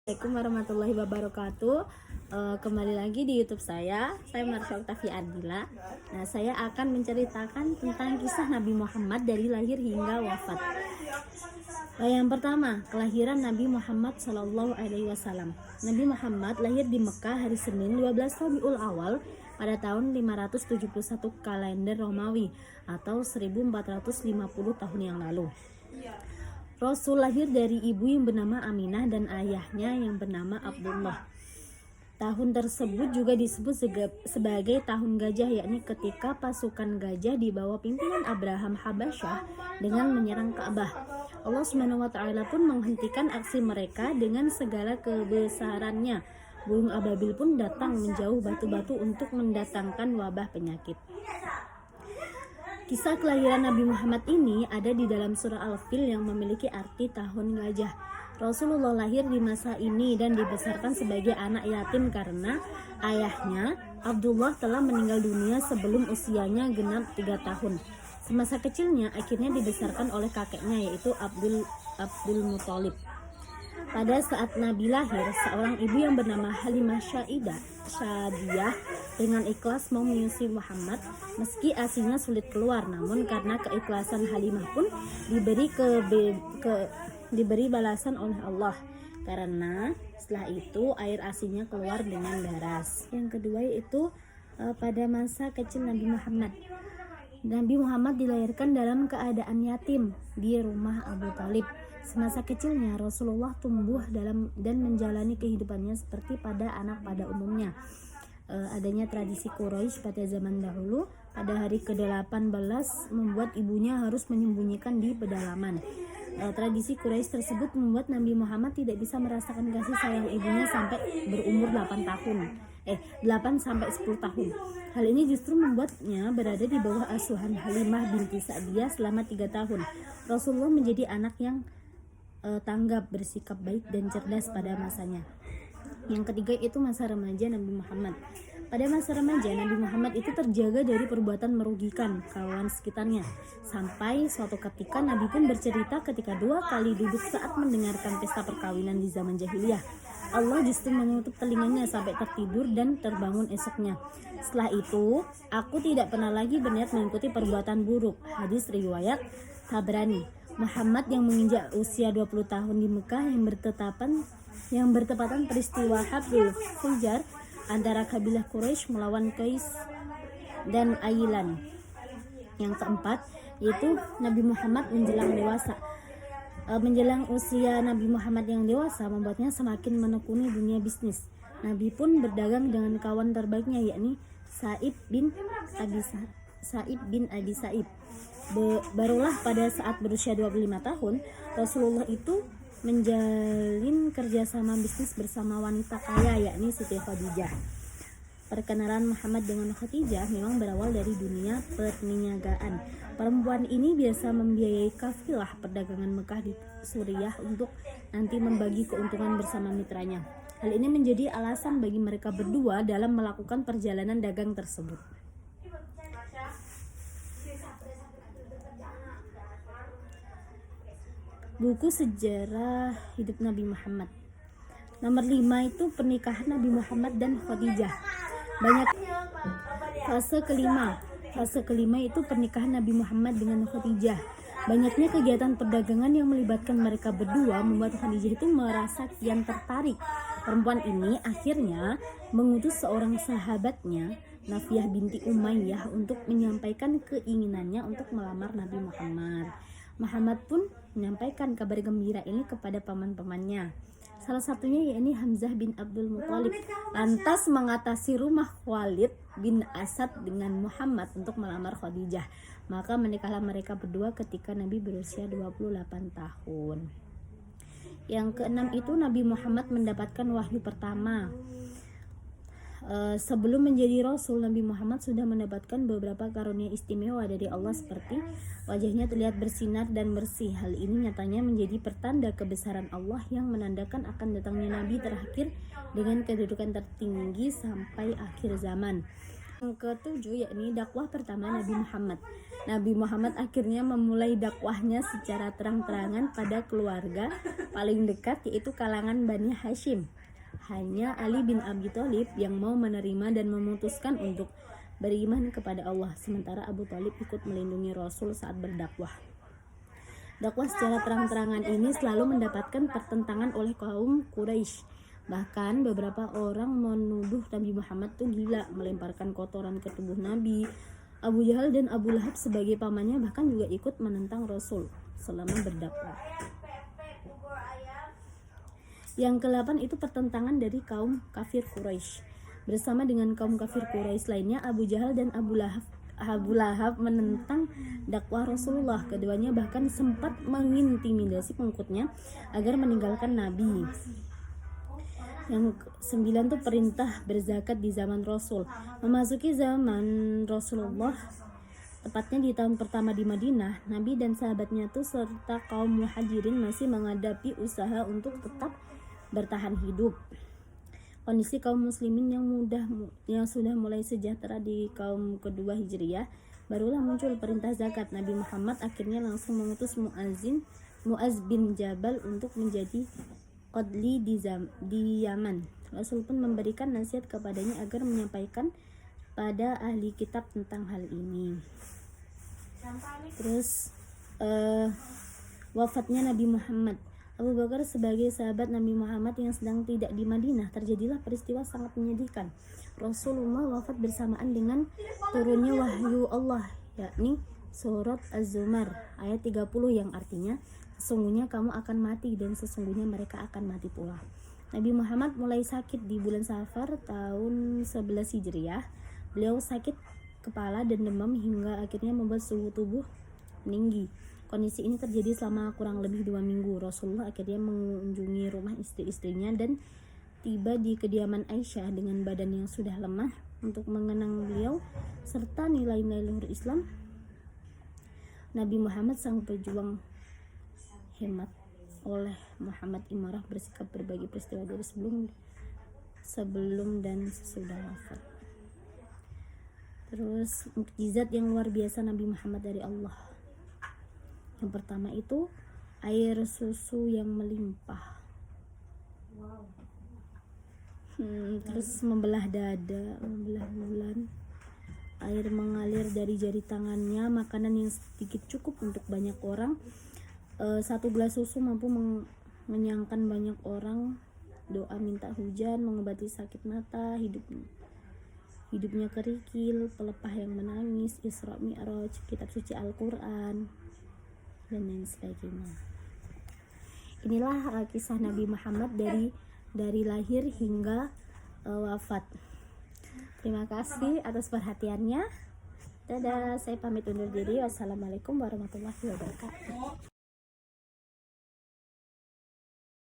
Assalamualaikum warahmatullahi wabarakatuh. Kembali lagi di YouTube saya Marsha Oktavi Ardila. Nah, saya akan menceritakan tentang kisah Nabi Muhammad dari lahir hingga wafat. Yang pertama, kelahiran Nabi Muhammad Shallallahu Alaihi Wasallam. Nabi Muhammad lahir di Mekah hari Senin 12 Rabiul Awal pada tahun 571 kalender Romawi atau 1450 tahun yang lalu. Rasul lahir dari ibu yang bernama Aminah dan ayahnya yang bernama Abdullah. Tahun tersebut juga disebut sebagai tahun gajah, yakni ketika pasukan gajah di bawah pimpinan Abraham Habasyah dengan menyerang Ka'bah. Allah SWT pun menghentikan aksi mereka dengan segala kebesarannya. Burung ababil pun datang menjauh batu-batu untuk mendatangkan wabah penyakit. Kisah kelahiran Nabi Muhammad ini ada di dalam surah Al-Fil yang memiliki arti tahun gajah. Rasulullah lahir di masa ini dan dibesarkan sebagai anak yatim karena ayahnya Abdullah telah meninggal dunia sebelum usianya genap 3 tahun. Semasa kecilnya akhirnya dibesarkan oleh kakeknya yaitu Abdul Muthalib. Pada saat Nabi lahir, seorang ibu yang bernama Halimah Syadiyah dengan ikhlas mau menyusui Muhammad meski asinya sulit keluar, namun karena keikhlasan Halimah pun diberi balasan oleh Allah karena setelah itu air asinya keluar dengan deras. Yang kedua yaitu pada masa kecil Nabi Muhammad. Nabi Muhammad dilahirkan dalam keadaan yatim di rumah Abu Talib. Semasa kecilnya Rasulullah tumbuh dan menjalani kehidupannya seperti pada anak pada umumnya. Adanya tradisi Quraisy pada zaman dahulu pada hari ke-18 membuat ibunya harus menyembunyikan di pedalaman. Tradisi Quraisy tersebut membuat Nabi Muhammad tidak bisa merasakan kasih sayang ibunya sampai berumur 8 sampai 10 tahun. Hal ini justru membuatnya berada di bawah asuhan Halimah binti Sa'diyah selama 3 tahun. Rasulullah menjadi anak yang tanggap, bersikap baik dan cerdas pada masanya. Yang ketiga itu masa remaja Nabi Muhammad. Pada masa remaja Nabi Muhammad itu terjaga dari perbuatan merugikan kawan sekitarnya. Sampai suatu ketika Nabi pun bercerita ketika 2 kali duduk saat mendengarkan pesta perkawinan di zaman jahiliyah. Allah justru menutup telinganya sampai tertidur dan terbangun esoknya. Setelah itu, aku tidak pernah lagi berniat mengikuti perbuatan buruk. Hadis riwayat Tabrani. Muhammad yang menginjak usia 20 tahun di Mekah yang bertepatan peristiwa Hablul Fujar antara kabilah Quraisy melawan Qais dan Ailan. Yang keempat yaitu Nabi Muhammad menjelang dewasa. Menjelang usia Nabi Muhammad yang dewasa membuatnya semakin menekuni dunia bisnis. Nabi pun berdagang dengan kawan terbaiknya yakni Sa'ib bin Abi Sa'ib. Barulah pada saat berusia 25 tahun Rasulullah itu menjalin kerjasama bisnis bersama wanita kaya yakni Siti Khadijah. Perkenalan Muhammad dengan Khadijah memang berawal dari dunia perniagaan. Perempuan ini biasa membiayai kafilah perdagangan Mekah di Suriah untuk nanti membagi keuntungan bersama mitranya. Hal ini menjadi alasan bagi mereka berdua dalam melakukan perjalanan dagang tersebut. Buku sejarah hidup Nabi Muhammad. Nomor 5 itu pernikahan Nabi Muhammad dan Khadijah. Fase kelima itu pernikahan Nabi Muhammad dengan Khadijah. Banyaknya kegiatan perdagangan yang melibatkan mereka berdua membuat Khadijah itu merasa kian tertarik. Perempuan ini akhirnya mengutus seorang sahabatnya, Nafiyah binti Umayyah, untuk menyampaikan keinginannya untuk melamar Nabi Muhammad. Muhammad pun menyampaikan kabar gembira ini kepada paman-pamannya. Salah satunya yakni Hamzah bin Abdul Muthalib lantas mengatasi rumah Khalid bin Asad dengan Muhammad untuk melamar Khadijah. Maka menikahlah mereka berdua ketika Nabi berusia 28 tahun. Yang keenam itu Nabi Muhammad mendapatkan wahyu pertama. Sebelum menjadi Rasul, Nabi Muhammad sudah mendapatkan beberapa karunia istimewa dari Allah seperti wajahnya terlihat bersinar dan bersih. Hal ini nyatanya menjadi pertanda kebesaran Allah yang menandakan akan datangnya Nabi terakhir dengan kedudukan tertinggi sampai akhir zaman. Yang ketujuh yakni dakwah pertama Nabi Muhammad. Nabi Muhammad akhirnya memulai dakwahnya secara terang-terangan pada keluarga, paling dekat, yaitu kalangan Bani Hashim. Hanya Ali bin Abi Thalib yang mau menerima dan memutuskan untuk beriman kepada Allah, sementara Abu Thalib ikut melindungi Rasul saat berdakwah. Dakwah secara terang-terangan ini selalu mendapatkan pertentangan oleh kaum Quraisy. Bahkan beberapa orang menuduh Nabi Muhammad tuh gila, melemparkan kotoran ke tubuh Nabi. Abu Jahal dan Abu Lahab sebagai pamannya bahkan juga ikut menentang Rasul selama berdakwah. Yang ke-8 itu pertentangan dari kaum kafir Quraisy. Bersama dengan kaum kafir Quraisy lainnya, Abu Jahal dan Abu Lahab menentang dakwah Rasulullah. Keduanya bahkan sempat mengintimidasi pengikutnya agar meninggalkan Nabi. Yang ke-9 tuh perintah berzakat di zaman Rasul. Memasuki zaman Rasulullah, tepatnya di tahun pertama di Madinah, Nabi dan sahabatnya tuh serta kaum muhajirin masih menghadapi usaha untuk tetap bertahan hidup. Kondisi kaum muslimin yang sudah mulai sejahtera di kaum kedua Hijriyah, barulah muncul perintah zakat. Nabi Muhammad akhirnya langsung mengutus Muaz bin Jabal untuk menjadi qadli di Yaman. Rasul pun memberikan nasihat kepadanya agar menyampaikan pada ahli kitab tentang hal ini. Terus wafatnya Nabi Muhammad. Abu Bakar sebagai sahabat Nabi Muhammad yang sedang tidak di Madinah, terjadilah peristiwa sangat menyedihkan. Rasulullah wafat bersamaan dengan turunnya wahyu Allah, yakni surat Az-Zumar ayat 30 yang artinya, sesungguhnya kamu akan mati dan sesungguhnya mereka akan mati pula. Nabi Muhammad mulai sakit di bulan Safar tahun 11 Hijriah. Beliau sakit kepala dan demam hingga akhirnya membuat suhu tubuh meninggi. Kondisi ini terjadi selama kurang lebih 2 minggu. Rasulullah akhirnya mengunjungi rumah istri-istrinya dan tiba di kediaman Aisyah dengan badan yang sudah lemah untuk mengenang beliau serta nilai-nilai luhur Islam. Nabi Muhammad sang pejuang hemat oleh Muhammad Imarah bersikap berbagi peristiwa dari sebelum dan sesudah wafat. Terus mukjizat yang luar biasa Nabi Muhammad dari Allah. Yang pertama itu air susu yang melimpah. Terus membelah dada, membelah bulan. Air mengalir dari jari tangannya. Makanan yang sedikit cukup untuk banyak orang. 1 gelas susu mampu mengenyangkan banyak orang. Doa minta hujan, mengobati sakit mata, hidupnya kerikil, pelepah yang menangis, Isra Mi'raj, kitab suci Al-Quran, dan lain sebagainya. Inilah kisah Nabi Muhammad dari lahir hingga wafat. Terima kasih atas perhatiannya. Dadah, saya pamit undur diri. Wassalamualaikum warahmatullahi wabarakatuh.